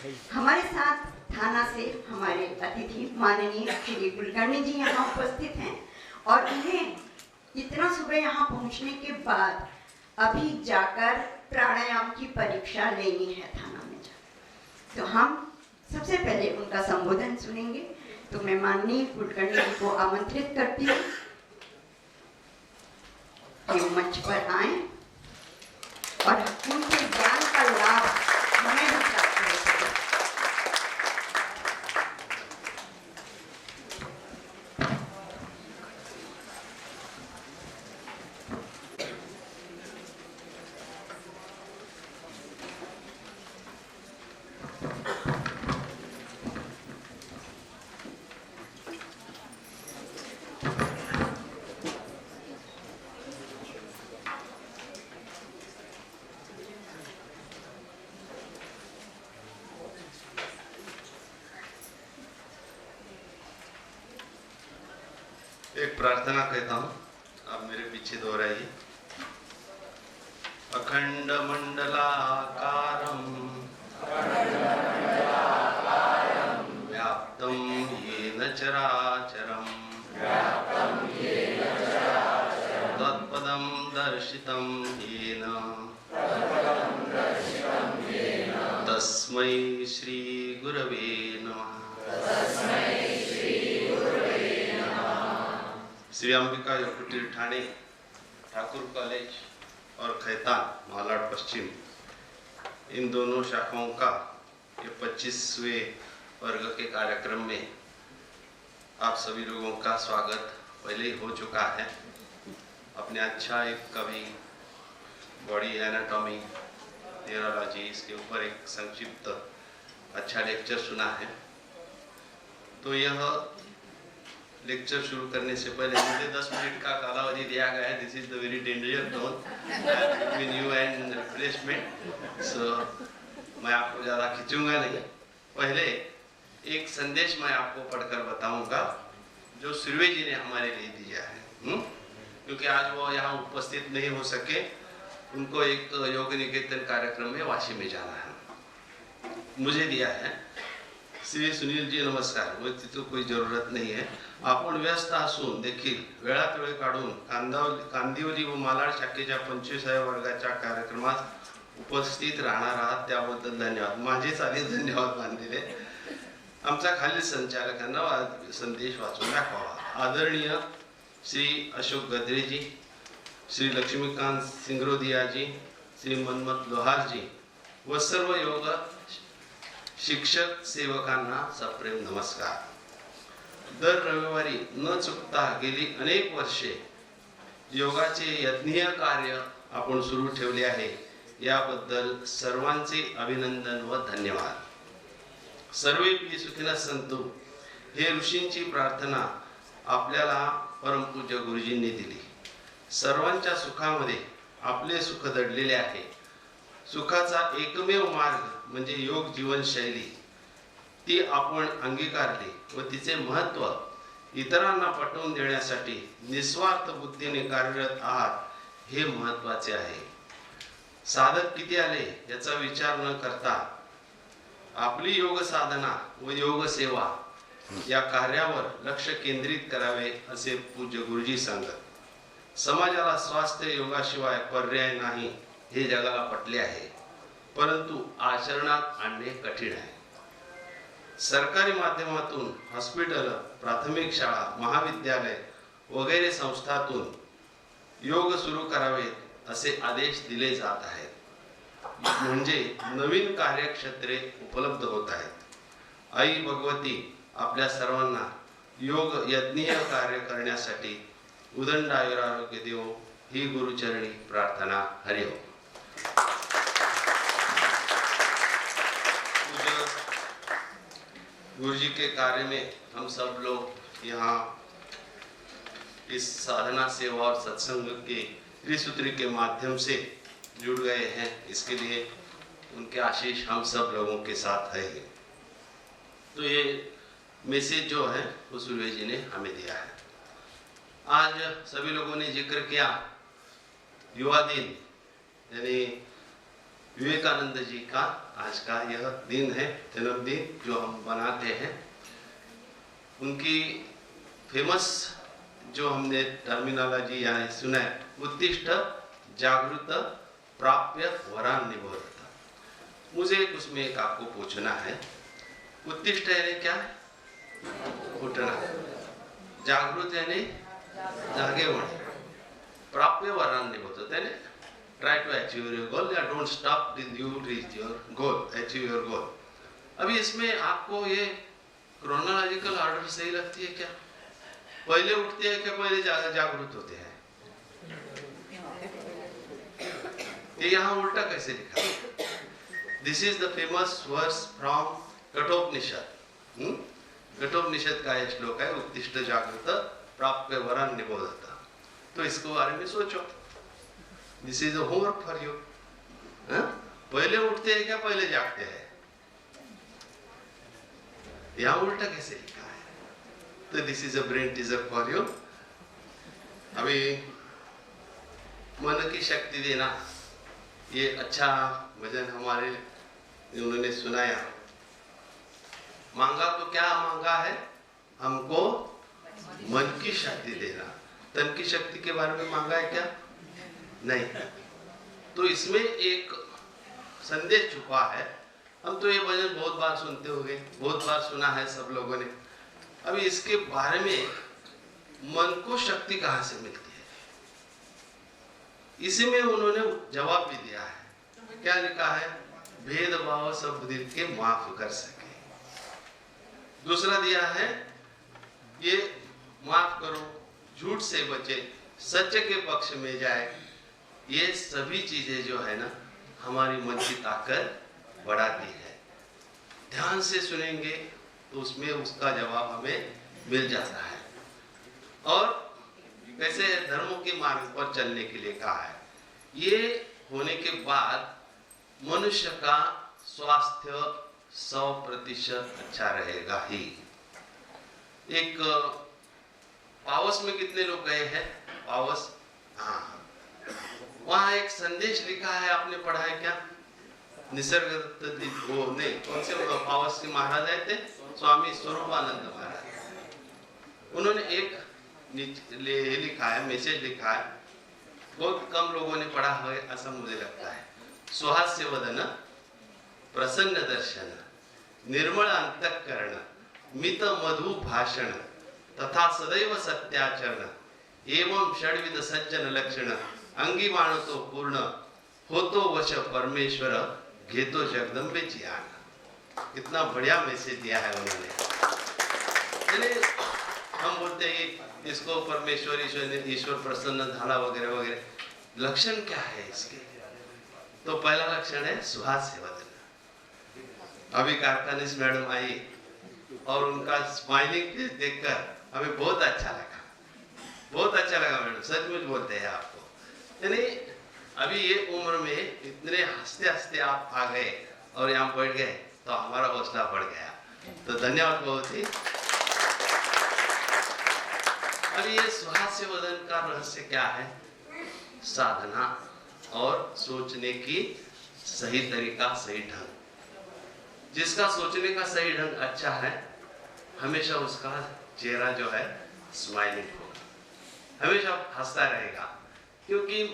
हमारे साथ थाना से हमारे अतिथि माननीय श्री कुलकर्णी जी यहाँ उपस्थित हैं और उन्हें इतना सुबह यहाँ पहुँचने के बाद अभी जाकर प्राणायाम की परीक्षा लेनी है थाना में जाकर। तो हम सबसे पहले उनका संबोधन सुनेंगे। तो मैं माननीय कुलकर्णी जी को आमंत्रित करती हूँ कि मंच पर आए और उनके ज्ञान का लाभ हमें भी प्राप्त हो सके। एक प्रार्थना कहता हूँ, आप मेरे पीछे दोहराइए। अखंड मंडलाकारं व्याप्तं येन चराचरं तत्पदं दर्शितं येन तस्मै श्री गुरवे नमः। श्री अंबिका योग कुटीर ठाणे, ठाकुर कॉलेज और खैतान मालाड पश्चिम, इन दोनों शाखाओं का ये 25वें वर्ग के कार्यक्रम में आप सभी लोगों का स्वागत पहले ही हो चुका है। अपने अच्छा एक कभी बॉडी एनाटॉमी न्यूरोलॉजी इसके ऊपर एक संक्षिप्त अच्छा लेक्चर सुना है। तो यह लेक्चर शुरू करने से पहले मुझे 10 मिनट का कालावधि दिया गया है। This is the very danger zone between you and replacement. सो मैं आपको ज़्यादा खींचूंगा नहीं। पहले एक संदेश मैं आपको पढ़कर बताऊंगा जो सुर्वे जी ने हमारे लिए दिया है, क्योंकि आज वो यहाँ उपस्थित नहीं हो सके। उनको एक योग निकेतन कार्यक्रम में वाशी में जाना है। मुझे दिया है। श्री सुनील जी नमस्कार। वरती तो कोई जरूरत नाही आहे। आपण व्यस्त असून देखील वेळात वेळ काढून कांदिवली व मालाड शाखेच्या 25व्या वर्गाच्या कार्यक्रमात उपस्थित राहणार आहात त्याबद्दल धन्यवाद। माझेच आधी धन्यवाद मानलेले। आमचा खालील संचालकांना संदेश वाचून दाखवा। आदरणीय श्री अशोक गद्रेजी, श्री लक्ष्मीकांत सिंगरोदियाजी, श्री मनमत लोहारजी व सर्व योग शिक्षक सेवकांना सप्रेम नमस्कार। दर रविवारी न चुकता गेली अनेक वर्षे योगाचे यज्ञीय कार्य आपण सुरू ठेवले आहे, याबद्दल सर्वांचे अभिनंदन व धन्यवाद। सर्वेपि सुखिनः सन्तु हे ऋषींची प्रार्थना आपल्याला परमपूज्य गुरुजींनी दिली। सर्वांच्या सुखामध्ये आपले सुख दडलेले आहे। सुखाचा एकमेव मार्ग म्हणजे योग जीवनशैली, ती आपण अंगीकारली व तिचे महत्त्व इतरांना पटवून देण्यासाठी निस्वार्थ बुद्धीने कार्यरत आहात हे महत्त्वाचे आहे। साधक किती आले याचा विचार न करता आपली योग साधना व योग सेवा या कार्यावर लक्ष केंद्रित करावे असे पूज्य गुरुजी सांगत। समाजाला स्वास्थ्य योगाशिवाय पर्याय नाही हे जगाला पटले आहे, परंतु आचरणात आणणे कठीण आहे। सरकारी माध्यमातून हॉस्पिटल, प्राथमिक शाळा, महाविद्यालय वगैरे संस्थातून योग सुरू करावेत असे आदेश दिले जात आहेत, म्हणजे नवीन कार्यक्षेत्रे उपलब्ध होत आहेत। आई भगवती आपल्या सर्वांना योग यज्ञीय कार्य करण्यासाठी उदंड आयुरारोग्य देवो ही गुरुचरणी प्रार्थना। हरिओम। गुरुजी के कार्य में हम सब लोग यहाँ इस साधना सेवा और सत्संग के त्रिसूत्री के माध्यम से जुड़ गए हैं, इसके लिए उनके आशीष हम सब लोगों के साथ है। तो ये मैसेज जो है वो सुर्वे जी ने हमें दिया है। आज सभी लोगों ने जिक्र किया युवा दिन यानी विवेकानंद जी का आज का यह दिन है, जन्मदिन जो हम बनाते हैं। उनकी फेमस जो हमने टर्मिनोलॉजी यहाँ सुना है, उत्तिष्ठ जागृत प्राप्य वरान निबोधता। मुझे उसमें एक आपको पूछना है, उत्तिष्ठ यानी क्या है? उठना। जागृत यानी जागे होने। प्राप्य वरान निबोधता यानी try to achieve your goal या don't stop till you reach your goal, achieve your goal। अभी इसमें आपको ये क्रोनोलॉजिकल ऑर्डर सही लगती है क्या? पहले उठते हैं क्या पहले जागृत होते हैं? ये यहाँ उल्टा कैसे लिखा? This is the famous verse from Kathopanishad. Kathopanishad का ये श्लोक है, उत्तिष्ठ जागृत प्राप्य वरान निबोधता। तो इसको बारे में सोचो। This is a homework for you. पहले उठते हैं क्या पहले जागते हैं? यहाँ उल्टा कैसे लिखा है? तो this is a brain teaser for you. अभी मन की शक्ति देना, ये अच्छा भजन हमारे उन्होंने सुनाया। मांगा तो क्या मांगा है? हमको मन की शक्ति देना। तन की शक्ति के बारे में मांगा है क्या? नहीं। तो इसमें एक संदेश छुपा है। हम तो ये भजन बहुत बार सुनते होंगे, बहुत बार सुना है सब लोगों ने। अभी इसके बारे में मन को शक्ति कहाँ से मिलती है, इसी में उन्होंने जवाब भी दिया है। क्या लिखा है? भेदभाव सब दिल के माफ कर सके। दूसरा दिया है, ये माफ करो, झूठ से बचे, सच के पक्ष में जाए। ये सभी चीजें जो है ना, हमारी मन की ताकत बढ़ाती है। ध्यान से सुनेंगे तो उसमें उसका जवाब हमें मिल जाता है। और कैसे धर्मों के मार्ग पर चलने के लिए कहा है। ये होने के बाद मनुष्य का स्वास्थ्य 100% अच्छा रहेगा ही। एक पावस में कितने लोग गए हैं? पावस, हाँ, वहां एक संदेश लिखा है, आपने पढ़ा है क्या? निसर्ग वो नहीं, कौन से पावस के महाराज आए थे? स्वामी स्वरूपानंद महाराज। उन्होंने एक लिखा है, मैसेज लिखा है, बहुत कम लोगों ने पढ़ा है ऐसा मुझे लगता है। सुहास्य वदन, प्रसन्न दर्शन, निर्मल अंतःकरण, मित मधु भाषण तथा सदैव सत्याचरण, एवं षड्विध सज्जन लक्षण, अंगी मानतो पूर्ण, होतो वश परमेश्वर, घेतो जगदम्बे जियान। कितना बढ़िया मैसेज दिया है उन्होंने। हम बोलते हैं इसको परमेश्वर ईश्वर प्रसन्न झाला वगैरह वगैरह। लक्षण क्या है इसके? तो पहला लक्षण है सुहास्य वदन। अभी कारखानिस मैडम आई और उनका स्माइलिंग देखकर हमें बहुत अच्छा लगा, बहुत अच्छा लगा मैडम, सचमुच बोलते हैं आपको। यानी अभी ये उम्र में इतने हंसते हंसते आप आ गए और यहाँ बैठ गए तो हमारा हौसला बढ़ गया। तो धन्यवाद बहुत ही। अब ये सुहास्य वदन का रहस्य क्या है? साधना और सोचने की सही तरीका, सही ढंग। जिसका सोचने का सही ढंग अच्छा है, हमेशा उसका चेहरा जो है स्माइलिंग होगा, हमेशा हंसता रहेगा। क्योंकि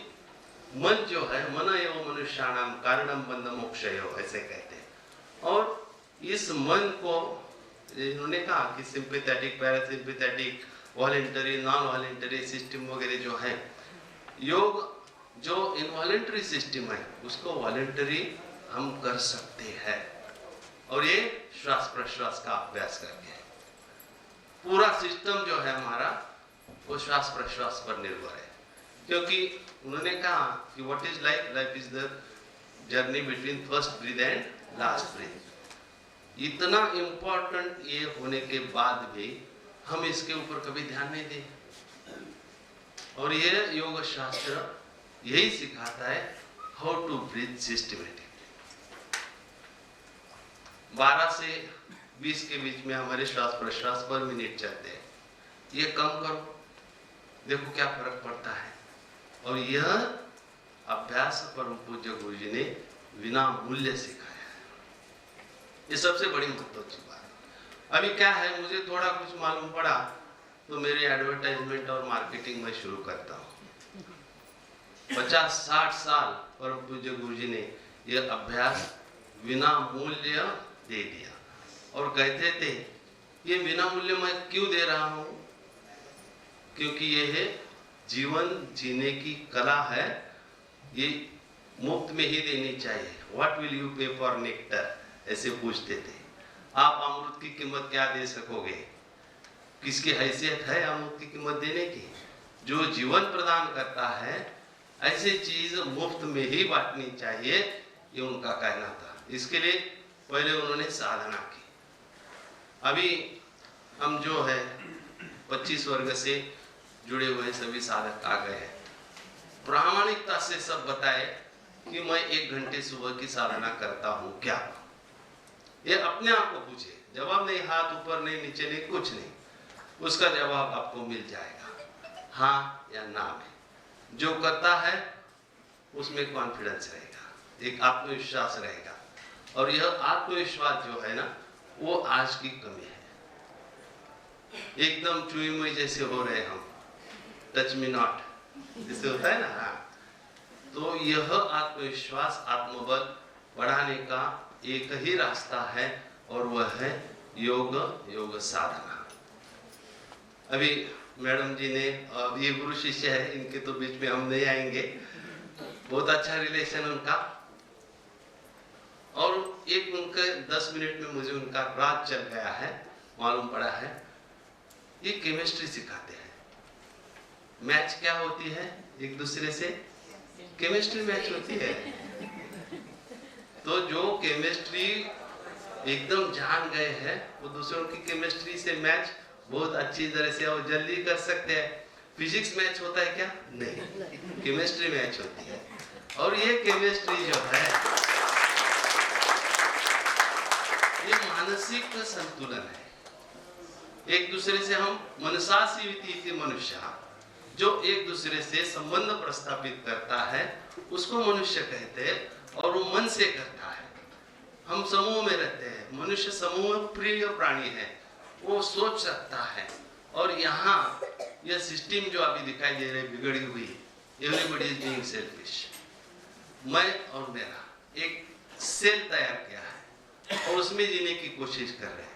मन जो है, मन एवं मनुष्याणाम कारणम बंध मोक्षयो, ऐसे कहते हैं। और इस मन को इन्होंने कहा कि sympathetic, parasympathetic, voluntary, non voluntary system वगैरह जो है, योग जो इनवॉलेंटरी सिस्टम है उसको वॉलेंटरी हम कर सकते हैं। और ये श्वास प्रश्वास का अभ्यास करके है। पूरा सिस्टम जो है हमारा वो श्वास प्रश्वास पर निर्भर है। क्योंकि उन्होंने कहा कि what is life? Life is the journey between first breath and last breath. इतना इम्पोर्टेंट ये होने के बाद भी हम इसके ऊपर कभी ध्यान नहीं दें। और ये योग शास्त्र यही सिखाता है, हाउ टू ब्रीथ सिस्टमेटिक। 12 से 20 के बीच में हमारे श्वास प्रश्वास पर मिनट चलते हैं। ये कम करो, देखो क्या फर्क पड़ता है। और यह अभ्यास परम पूज्य गुरु जी ने बिना मूल्य सिखाया है। ये सबसे बड़ी महत्वपूर्ण बात है। अभी क्या है, मुझे थोड़ा कुछ मालूम पड़ा तो मेरी एडवर्टाइजमेंट और मार्केटिंग में शुरू करता हूँ। 50-60 साल परम पूज्य गुरुजी ने यह अभ्यास बिना मूल्य दे दिया और कहते थे ये बिना मूल्य मैं क्यों दे रहा हूँ, क्योंकि ये है जीवन जीने की कला है, ये मुफ्त में ही देनी चाहिए। व्हाट विल यू पे फॉर नेक्टर, ऐसे पूछते थे। आप अमृत की कीमत क्या दे सकोगे, किसकी हैसियत है अमृत की कीमत देने की? जो जीवन प्रदान करता है ऐसी चीज मुफ्त में ही बांटनी चाहिए, ये उनका कहना था। इसके लिए पहले उन्होंने साधना की। अभी हम जो है 25 वर्ग से जुड़े हुए सभी साधक आ गए हैं। प्रामाणिकता से सब बताए कि मैं 1 घंटे सुबह की साधना करता हूँ क्या, ये अपने आप को पूछे। जवाब नहीं, हाथ ऊपर नहीं, नीचे नहीं, कुछ नहीं, उसका जवाब आपको मिल जाएगा, हाँ या ना में। जो करता है उसमें कॉन्फिडेंस रहेगा, एक आत्मविश्वास रहेगा। और यह आत्मविश्वास जो है ना, वो आज की कमी है। एकदम चुई मुई जैसे हो रहे हम, टच मी नॉट जैसे होता है ना, हाँ। तो यह आत्मविश्वास, आत्मबल बढ़ाने का एक ही रास्ता है और वह है योग साधना। अभी मैडम जी ने, ये गुरु शिष्य है, इनके तो बीच में हम नहीं आएंगे, बहुत अच्छा रिलेशन उनका। और एक उनके 10 मिनट में मुझे उनका राज चल गया है, मालूम पड़ा है। ये केमिस्ट्री सिखाते हैं। मैच क्या होती है एक दूसरे से, केमिस्ट्री मैच होती है। तो जो केमिस्ट्री एकदम जान गए हैं वो दूसरों की केमिस्ट्री से मैच बहुत अच्छी तरह से और जल्दी कर सकते हैं। फिजिक्स मैच होता है क्या? नहीं, केमिस्ट्री मैच होती है। और ये केमिस्ट्री जो है ये मानसिक संतुलन है। एक दूसरे से हम मनसासीविति मनुष्य, जो एक दूसरे से संबंध प्रस्थापित करता है उसको मनुष्य कहते हैं और वो मन से करता है। हम समूह में रहते हैं, मनुष्य समूह प्रिय प्राणी है, वो सोच सकता है। और यहाँ यह सिस्टम जो अभी दिखाई दे रही बिगड़ी हुई, एवरीबॉडी इज बीइंग सेल्फिश, मैं और मेरा एक सेल तैयार किया है और उसमें जीने की कोशिश कर रहे हैं।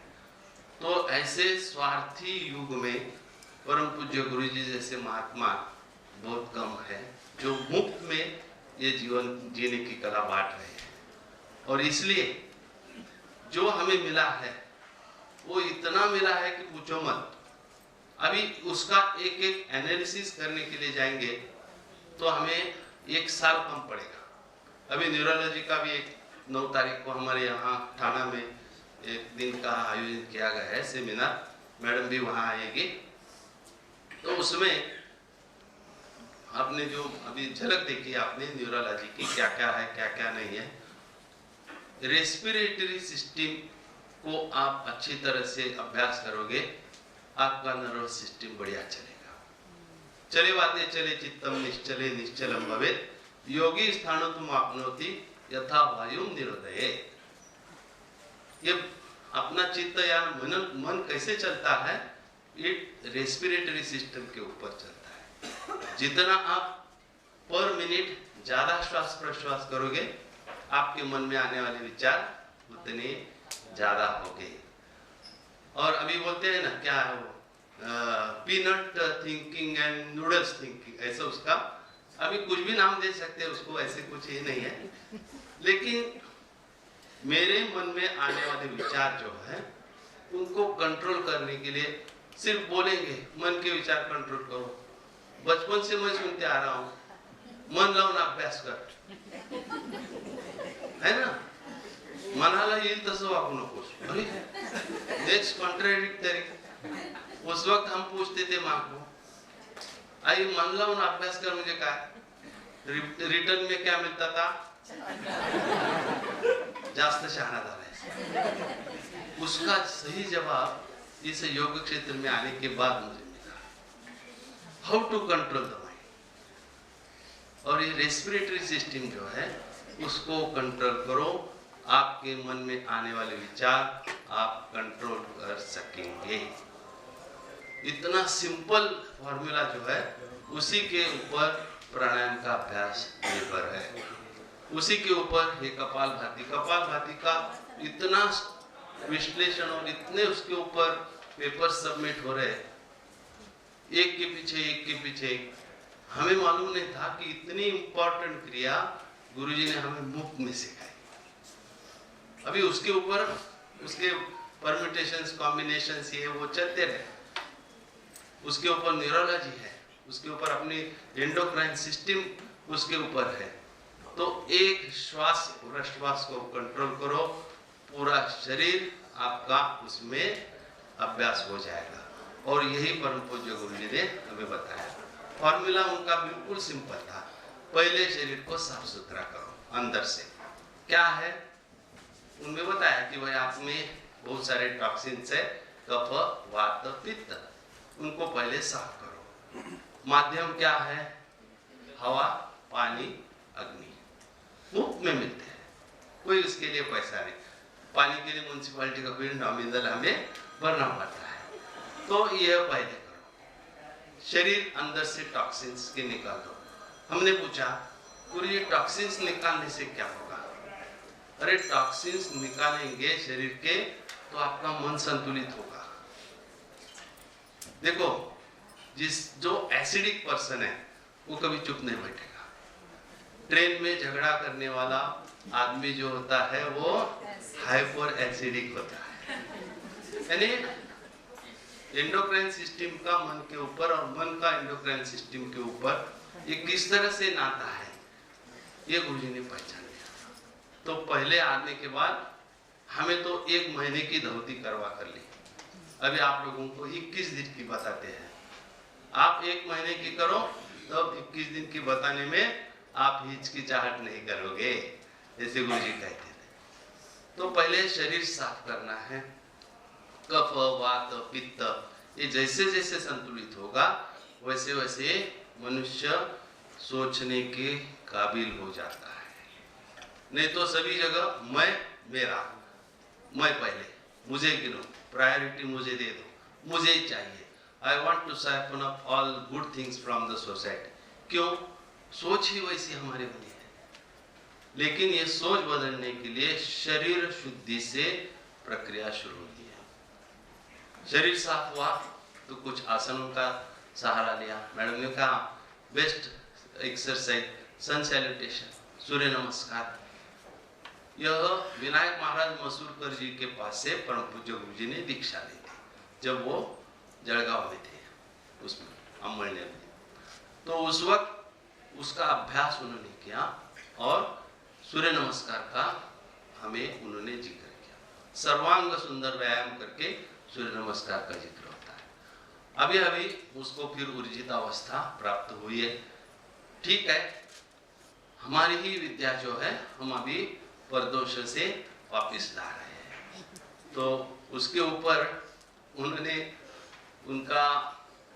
तो ऐसे स्वार्थी युग में परम पूज्य गुरु जी जैसे महात्मा बहुत कम है जो मुफ्त में ये जीवन जीने की कला बांट रहे हैं। और इसलिए जो हमें मिला है वो इतना मिला है कि पूछो मत। अभी उसका एक एक एनालिसिस करने के लिए जाएंगे तो हमें 1 साल कम पड़ेगा। अभी न्यूरोलॉजी का भी 9 तारीख को हमारे यहाँ थाना में एक दिन का आयोजन किया गया है सेमिनार, मैडम भी वहाँ आएगी। तो उसमें आपने जो अभी झलक देखी आपने न्यूरोलॉजी की, क्या क्या है क्या क्या नहीं है। रेस्पिरेटरी सिस्टम को आप अच्छी तरह से अभ्यास करोगे, आपका नर्वस सिस्टम बढ़िया चलेगा। चले बातें चले चित्तम निश्चले निश्चलम भवेत्, योगी स्थानो तुम आपनोति यथा वायुम निरोधये। ये अपना चित्त या मन कैसे चलता है, ये रेस्पिरेटरी सिस्टम के ऊपर चलता है। जितना आप पर मिनट ज्यादा श्वास प्रश्वास करोगे, आपके मन में आने वाले विचार उतने ज्यादा होंगे। और अभी बोलते हैं ना क्या है वो, peanut thinking and noodles thinking, ऐसा उसका अभी कुछ भी नाम दे सकते हैं उसको, ऐसे कुछ ही नहीं है। लेकिन मेरे मन में आने वाले विचार जो है उनको कंट्रोल करने के लिए सिर्फ बोलेंगे मन के विचार कंट्रोल करो। बचपन से मैं सुनते आ रहा हूँ, मन लावून अभ्यास कर, है ना, मनाला येईल तसं वागू नकोस। अरे दैट्स कॉन्ट्राडिक्टरी। उस वक्त हम पूछते थे माँ को, आई मन लावून अभ्यास कर मुझे काय, रिटर्न में क्या मिलता था, जास्त शहाणा झालाय। उसका सही जवाब इस योग क्षेत्र में आने के बाद मुझे मिला, how to control the mind. और ये रेस्पिरेटरी सिस्टम जो है उसको कंट्रोल करो, आपके मन में आने वाले विचार आप कंट्रोल कर सकेंगे। इतना सिंपल फॉर्मूला जो है उसी के ऊपर प्राणायाम का अभ्यास निर्भर है, उसी के ऊपर ये कपालभाति का इतना विश्लेषण और इतने उसके ऊपर पेपर सबमिट हो रहे, एक के पीछे एक। हमें मालूम नहीं था कि इतनी इंपॉर्टेंट क्रिया गुरुजी ने हमें मुफ्त में सिखाई। अभी उसके ऊपर उसके परम्यूटेशंस, कॉम्बिनेशंस ये वो चलते रहे। उसके ऊपर न्यूरोलॉजी है, उसके ऊपर अपनी एंडोक्राइन सिस्टम उसके ऊपर है। तो एक श्वास, पूरा श्वास को कंट्रोल करो, पूरा शरीर आपका उसमें अभ्यास हो जाएगा। और यही परम पूज्य गुरुजी ने हमें बताया। फॉर्मूला उनका बिल्कुल सिंपल था, पहले शरीर को साफ सुथरा करो अंदर से। क्या है उनमें बताया कि भाई आप में बहुत सारे टॉक्सिन्स है, कफ, वात, पित्त, उनको पहले साफ करो। माध्यम क्या है? हवा, पानी, अग्नि, मुफ्त में मिलते हैं, कोई उसके लिए पैसा नहीं। पानी के लिए म्युनिसिपैलिटी का कोई नॉमिनल हमें भरना पड़ता है। तो यह पहले करो, शरीर अंदर से टॉक्सिन्स के निकाल दो। हमने पूछा गुरुजी टॉक्सिन्स निकालने से क्या होगा? अरे टॉक्सिन्स निकालेंगे शरीर के तो आपका मन संतुलित होगा। देखो जो एसिडिक पर्सन है वो कभी चुप नहीं बैठेगा। ट्रेन में झगड़ा करने वाला आदमी जो होता है वो हाइपर एसिडिक होता है। यानी एंडोक्राइन सिस्टम का मन के ऊपर और मन का एंडोक्राइन सिस्टम के ऊपर ये किस तरह से नाता है, ये गुरुजी ने पहचान लिया। तो पहले आने के बाद हमें तो 1 महीने की धौती करवा कर ली। अभी आप लोगों को 21 दिन की बताते हैं। आप 1 महीने की करो तो 21 दिन की बताने में आप हिचकिचाहट नहीं करोगे, जैसे गुरुजी कहते थे। तो पहले शरीर साफ करना है। कफ, वात, पित्त ये जैसे जैसे संतुलित होगा वैसे वैसे मनुष्य सोचने के काबिल हो जाता है। नहीं तो सभी जगह मैं, मेरा, मैं पहले, मुझे गिनो, प्रायोरिटी मुझे दे दो, मुझे ही चाहिए। I want to siphon up all good things from the society। क्यों? सोच ही वैसी हमारी बनी है। लेकिन ये सोच बदलने के लिए शरीर शुद्धि से प्रक्रिया शुरू होती है। शरीर साफ हुआ तो कुछ आसनों का सहारा लिया। मैडम ने कहा बेस्ट एक्सरसाइज सन सैल्यूटेशन, सूर्य नमस्कार। यह विनायक महाराज मसूरकर जी के पास से परम पूज्य गुरुजी ने दीक्षा ली थी जब वो जलगांव में थे, उसमें अम्बरनेर में। तो उस वक्त उसका अभ्यास उन्होंने किया और सूर्य नमस्कार का हमें उन्होंने जिक्र किया। सर्वांग सुंदर व्यायाम करके सूर्य नमस्कार का जिक्र होता है। अभी अभी उसको फिर ऊर्जित अवस्था प्राप्त हुई है। ठीक है, हमारी ही विद्या जो है हम अभी परदोष से वापिस ला रहे हैं। तो उसके ऊपर उन्होंने उनका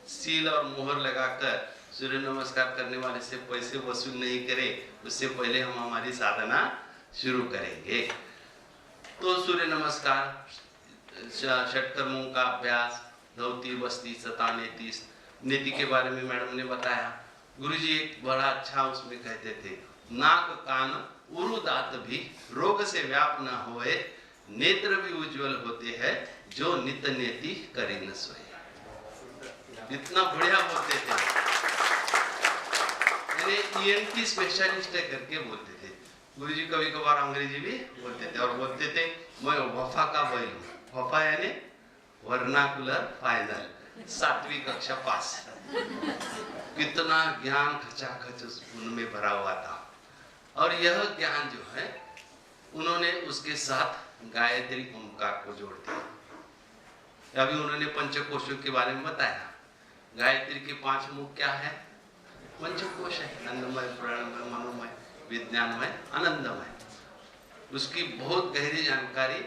सील और मोहर लगाकर सूर्य नमस्कार करने वाले से पैसे वसूल नहीं करें, उससे पहले हम हमारी साधना शुरू करेंगे। तो सूर्य नमस्कार, षटकर्मों का अभ्यास, धौती, बस्ती, सता, नेति, नेति के बारे में मैडम ने बताया। गुरुजी एक बड़ा अच्छा उसमें कहते थे, नाक, कान, उरु, दांत भी रोग से व्याप न होए, नेत्र भी उज्जवल होते हैं जो नित नेति करी न सोए। इतना बढ़िया बोलते थे, ENT स्पेशलिस्ट है करके बोलते थे गुरुजी। कभी कभार अंग्रेजी भी बोलते थे और बोलते थे मैं वफा का बैल हूँ। वफा यानी वर्नाकुलर फाइनल, 7वीं कक्षा पास। कितना ज्ञान खचाखच उनमें भरा हुआ था। और यह ज्ञान जो है उन्होंने उसके साथ गायत्री ओंकार को जोड़ दिया। अभी उन्होंने पंचकोशों के बारे में बताया। गायत्री के 5 मुख क्या है? पंचकोश है, अन्नमय, प्राणमय, मनोमय, विज्ञानमय, आनंदमय। उसकी बहुत गहरी जानकारी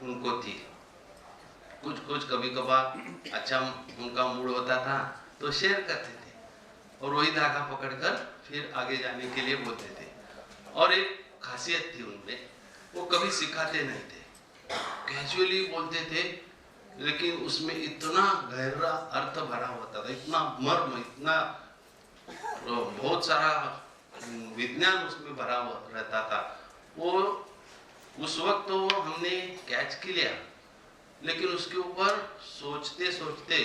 उनको थी। कुछ कभी कभार अच्छा उनका मूड होता था तो शेयर करते थे और वही धागा पकड़कर फिर आगे जाने के लिए बोलते थे। और एक खासियत थी उनमें, वो कभी सिखाते नहीं थे, कैजुअली बोलते थे, लेकिन उसमें इतना गहरा अर्थ भरा होता था, इतना मर्म, इतना बहुत सारा विज्ञान उसमें भरा हुआ रहता था। वो उस वक्त तो हमने कैच कर लिया, लेकिन उसके ऊपर सोचते सोचते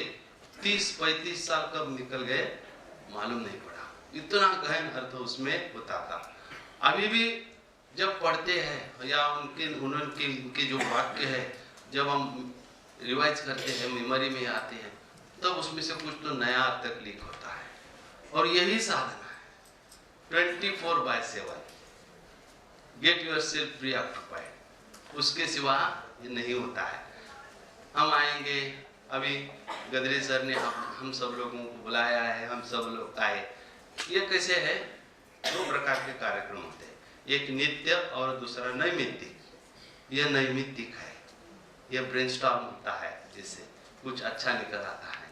30-35 साल कब निकल गए मालूम नहीं पड़ा, इतना गहन अर्थ उसमें होता था। अभी भी जब पढ़ते हैं या उनके जो वाक्य है जब हम रिवाइज करते हैं, मेमोरी में आते हैं, तब उसमें से कुछ तो नया अर्थ क्लिक होता है। और यही साधना है 24/7, गेट योरसेल्फ प्री ऑक्युपाइड, उसके सिवा ये नहीं होता है। हम आएंगे, अभी गदरी सर ने हम सब लोगों को बुलाया है, हम सब लोग आए। ये कैसे है, 2 प्रकार के कार्यक्रम होते हैं, एक नित्य और दूसरा नैमित्तिक। यह नैमित्तिक है, यह ब्रेनस्टॉर्म होता है, जिससे कुछ अच्छा निकल आता है।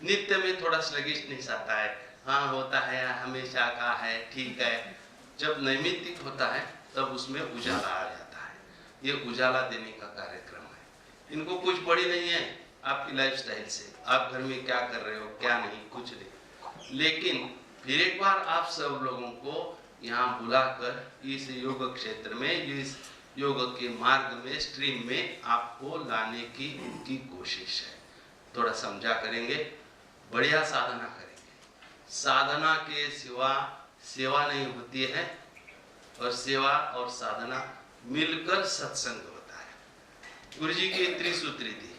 नित्य में थोड़ा स्लगिशनेस आता है, हाँ होता है, हमेशा का है, ठीक है। जब नैमित्तिक होता है तब उसमें उजाला आ जाता है। ये उजाला देने का कार्यक्रम है। इनको कुछ बड़ी नहीं है आपकी लाइफस्टाइल से, आप घर में क्या कर रहे हो क्या नहीं, कुछ नहीं। लेकिन फिर एक बार आप सब लोगों को यहाँ बुलाकर इस योग क्षेत्र में, इस योग के मार्ग में, स्ट्रीम में आपको लाने की उनकी कोशिश है। थोड़ा समझा करेंगे, बढ़िया साधना करेंगे। साधना के सिवा सेवा नहीं होती है, और सेवा और साधना मिलकर सत्संग होता है। गुरु जी की त्रिसूत्री थी,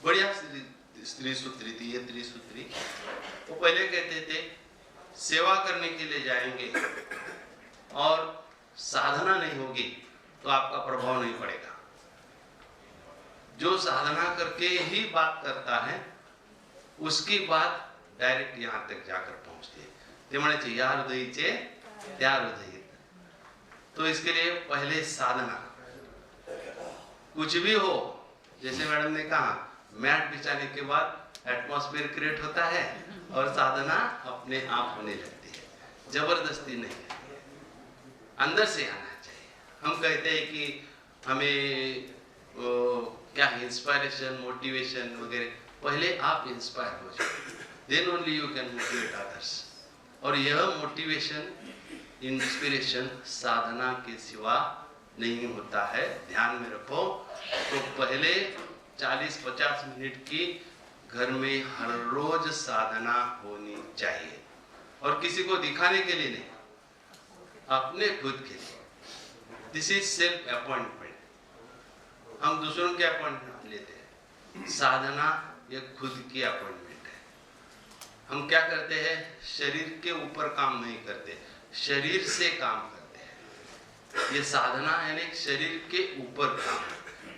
बढ़िया त्रिसूत्री थी ये त्रिसूत्री। वो पहले कहते थे सेवा करने के लिए जाएंगे और साधना नहीं होगी तो आपका प्रभाव नहीं पड़ेगा। जो साधना करके ही बात करता है उसकी बात डायरेक्ट यहाँ तक जाकर पहुंचती है। ते म्हणायचे या हृदयीचे त्या हृदयीत। तो इसके लिए पहले साधना, कुछ भी हो, जैसे मैडम ने कहा, मैट बिछाने के बाद एटमॉस्फेयर क्रिएट होता है और साधना अपने आप होने लगती है, जबरदस्ती नहीं है, अंदर से आना चाहिए। हम कहते हैं कि हमें क्या इंस्पायरेशन, मोटिवेशन वगैरह, पहले आप इंस्पायर हो जाओ, then only you can motivate others. और यह मोटिवेशन, इंस्पिरेशन साधना के सिवा नहीं होता है, ध्यान में रखो। तो पहले 40-50 मिनट की घर में हर रोज साधना होनी चाहिए, और किसी को दिखाने के लिए नहीं, अपने खुद के लिए। This is self appointment. हम दूसरों के अपॉइंटमेंट लेते हैं, साधना ये खुद की अपॉइंटमेंट है। हम क्या करते हैं, शरीर के ऊपर काम नहीं करते, शरीर से काम करते हैं। ये साधना यानी शरीर के ऊपर काम,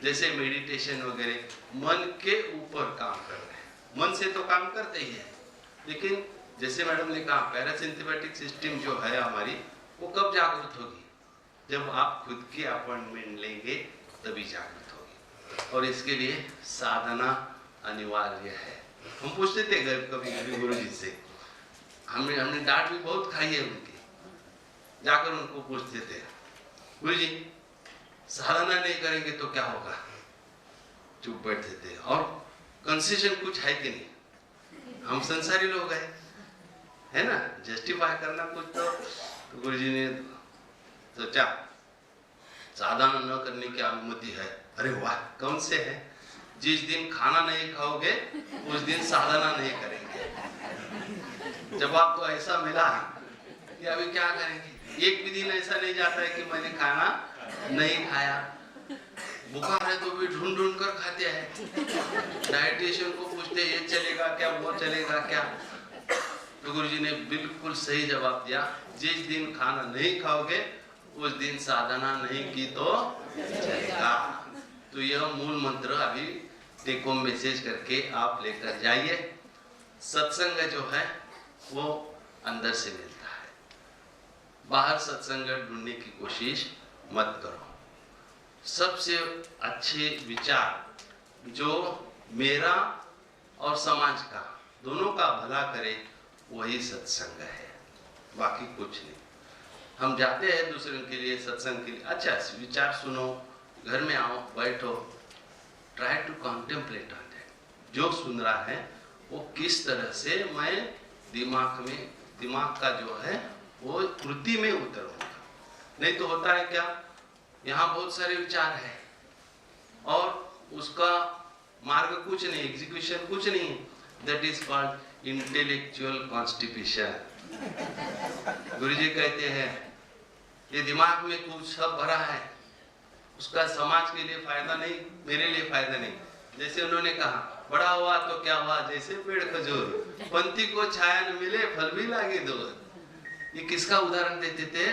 जैसे मेडिटेशन वगैरह मन के ऊपर काम कर रहे हैं। मन से तो काम करते ही है, लेकिन जैसे मैडम ने कहा पैरासिम्पैथिक सिस्टम जो है हमारी, वो कब जागृत होगी, जब आप खुद की अपॉइंटमेंट लेंगे तभी जागृत होगी। और इसके लिए साधना अनिवार्य है। हम पूछते थे कभी गुरु जी से, हमने डांट भी बहुत खाई है उनकी, जाकर उनको पूछते थे, गुरु जी साधना नहीं करेंगे तो क्या होगा, चुप बैठते थे। और कंसेशन कुछ है कि नहीं, हम संसारी लोग हैं, है ना, जस्टिफाई करना कुछ तो गुरु जी ने सोचा साधना न करने की अनुमति है। अरे वाह, कौन से है, जिस दिन खाना नहीं खाओगे उस दिन साधना नहीं करेंगे। जब आपको ऐसा मिला कि अभी क्या करेंगे, एक भी दिन ऐसा नहीं जाता है कि मैंने खाना नहीं खाया। बुखार है तो भी ढूंढ ढूंढ कर खाते हैं, डाइटिशियन को पूछते ये चलेगा क्या, वो चलेगा क्या। तो गुरु जी ने बिल्कुल सही जवाब दिया, जिस दिन खाना नहीं खाओगे उस दिन साधना नहीं की तो चलेगा। तो यह मूल मंत्र अभी टेक होम मैसेज करके आप लेकर जाइए। सत्संग जो है वो अंदर से मिलता है, बाहर सत्संग ढूंढने की कोशिश मत करो। सबसे अच्छे विचार जो मेरा और समाज का दोनों का भला करे वही सत्संग है, बाकी कुछ नहीं। हम जाते हैं दूसरों के लिए सत्संग के लिए, अच्छा विचार सुनो, घर में आओ, बैठो, try to contemplate on that. जो सुन रहा है वो किस तरह से मैं दिमाग का जो है वो कृति में उतरूंगा। नहीं तो होता है क्या, यहाँ बहुत सारे विचार है और उसका मार्ग कुछ नहीं, एग्जीक्यूशन कुछ नहीं है। That is called intellectual constipation. Guruji कहते हैं ये दिमाग में कुछ सब भरा है, उसका समाज के लिए फायदा नहीं, मेरे लिए फायदा नहीं। जैसे उन्होंने कहा बड़ा हुआ तो क्या हुआ, जैसे पेड़ खजूर, पंथी को छाया न मिले फल भी लागे दूर। ये किसका उदाहरण देते थे?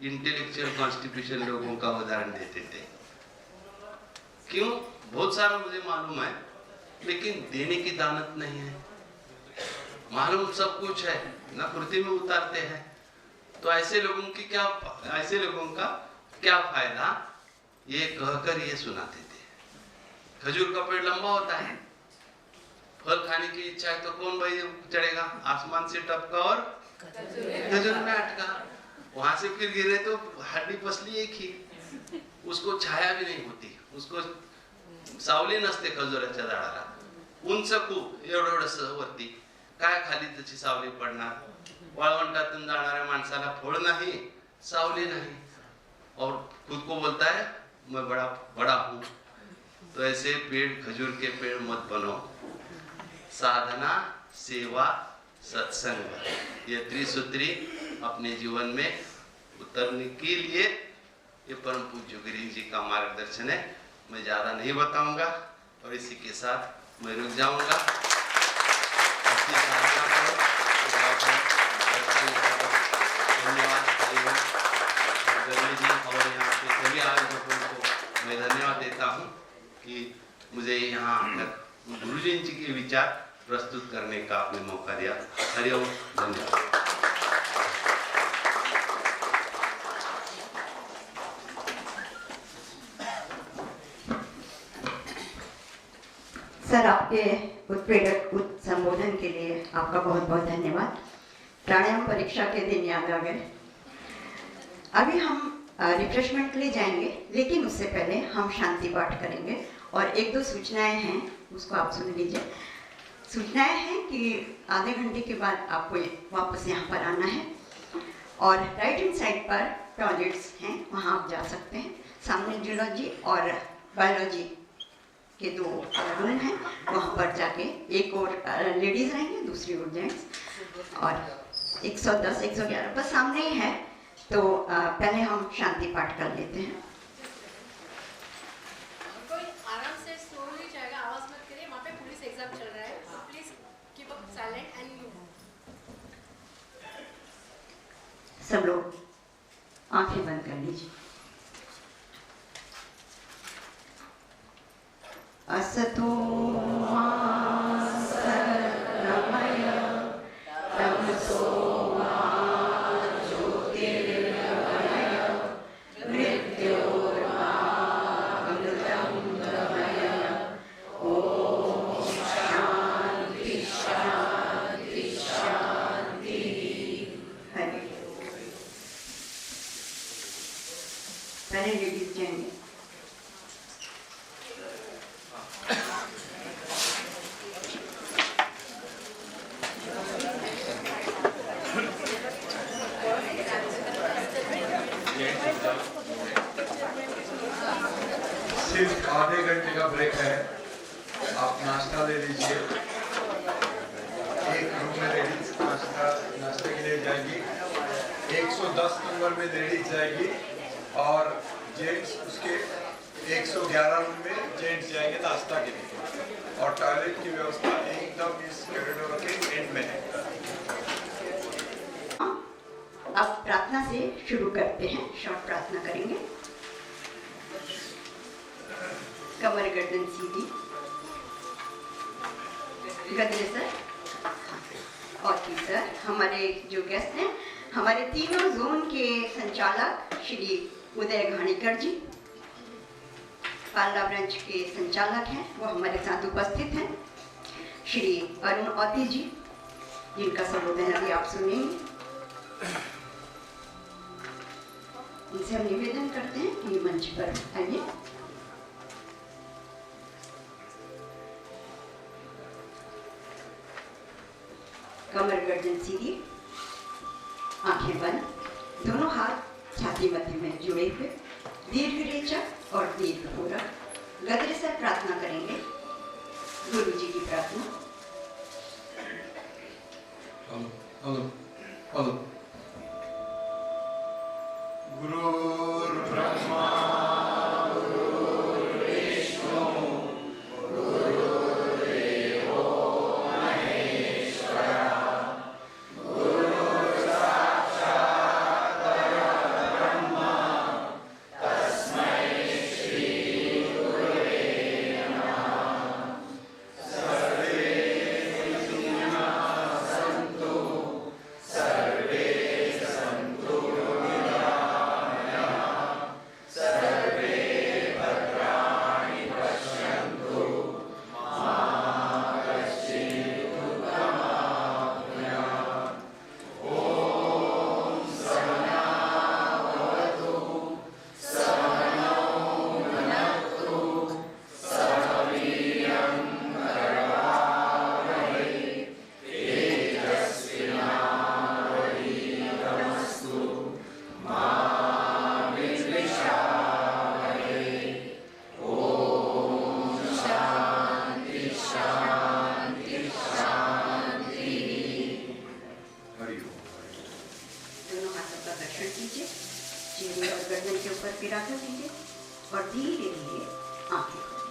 इंटेलेक्चुअल कॉन्स्टिपेशन लोगों का उदाहरण देते थे। क्यों? बहुत सारा मुझे मालूम है, लेकिन देने की दानत नहीं है। मालूम सब कुछ है, ना कृति में उतारते हैं। तो ऐसे लोगों का क्या फायदा, ये कहकर ये सुनाते थे। खजूर का पेड़ लंबा होता है, फल खाने की इच्छा है तो कौन भाई चढ़ेगा? आसमान से टपका और खजूर में अटका, वहां से फिर गिरे तो हड्डी पसली एक ही, उसको छाया भी नहीं होती, उसको सावली नसते खजुराच्या झाडाला, उंच खूप एवढं वरती, काय खाली त्याची सावली पडणार? वाळवंटातून जाणाऱ्या माणसाला फळ नाही, सावली नाही, और खुद को बोलता है मैं बड़ा हूँ। तो ऐसे पेड़, खजूर के पेड़ मत बनो। साधना, सेवा, सत्संग, ये त्रिसूत्री अपने जीवन में उतरने के लिए ये परम पूज्य गिरी जी का मार्गदर्शन है। मैं ज्यादा नहीं बताऊंगा और इसी के साथ मैं रुक जाऊंगा। धन्यवाद जी और यहाँ के सभी आयोजकों को मैं धन्यवाद देता हूँ कि मुझे यहाँ तक गुरुजी जी के विचार प्रस्तुत करने का आपने मौका दिया। हरिओम, धन्यवाद। सर, आपके उत्प्रेरक संबोधन के लिए आपका बहुत बहुत धन्यवाद। प्राणायाम परीक्षा के दिन याद आ गए। अभी हम रिफ्रेशमेंट के लिए जाएंगे, लेकिन उससे पहले हम शांति पाठ करेंगे और एक दो सूचनाएं हैं, उसको आप सुन लीजिए। सूचनाएं हैं कि आधे घंटे के बाद आपको वापस यहाँ पर आना है और राइट हैंड साइड पर टॉयलेट्स हैं, वहाँ आप जा सकते हैं। सामने जूलॉजी और बायोलॉजी के दो रूम हैं, वहाँ पर जाके एक और लेडीज़ रहेंगे, दूसरी और जेंट्स, और 110, 111 बस सामने ही है। तो पहले हम शांति पाठ कर लेते हैं। कोई आराम से सो नहीं जाएगा, आवाज मत करिए, वहाँ पे पुलिस एग्जाम चल रहा है, please keep up silent and you. सब लोग आंखें बंद कर लीजिए। असतो मा सद्गमय तमसो मा ज्योतिर्गमय मृत्योर्मा अमृतं गमय। ओम शांति शांति शांति। हरि ओम। पहले लेडीज जाएंगे। सिर्फ आधे घंटे का ब्रेक है, आप नाश्ता ले लीजिए। एक रूम में लेडीज नाश्ते के लिए जाएगी, 110 नंबर में लेडीज जाएगी और जेंट्स उसके 111 रूम में जेंट्स जाएंगे नाश्ता के लिए। और टॉयलेट की व्यवस्था एकदम इस कॉरिडोर के एंड में है। अब प्रार्थना से शुरू करते हैं, शॉर्ट प्रार्थना करेंगे। कमर गर्दन सीधी, गद्दे सर और सर। हमारे जो गेस्ट हैं, हमारे तीनों जोन के संचालक श्री उदय घाणीकर जी, पाला ब्रांच के संचालक हैं, वो हमारे साथ उपस्थित हैं। श्री अरुण औती जी, जिनका संबोधन अभी आप सुनेंगे। उनसे हम निवेदन करते हैं कि मंच पर आइए। कमर गर्दन सीधी, आंखें बंद, दोनों हाथ छाती मध्य में जुड़े हुए, दीर्घ रेचक और दीर्घ पूरक। गद्य से प्रार्थना करेंगे, गुरु जी की प्रार्थना। गुरुर्ब्रह्मा चेहरे और गर्दन के ऊपर पिराकर दीजिए और धीरे धीरे आंखें खोलें।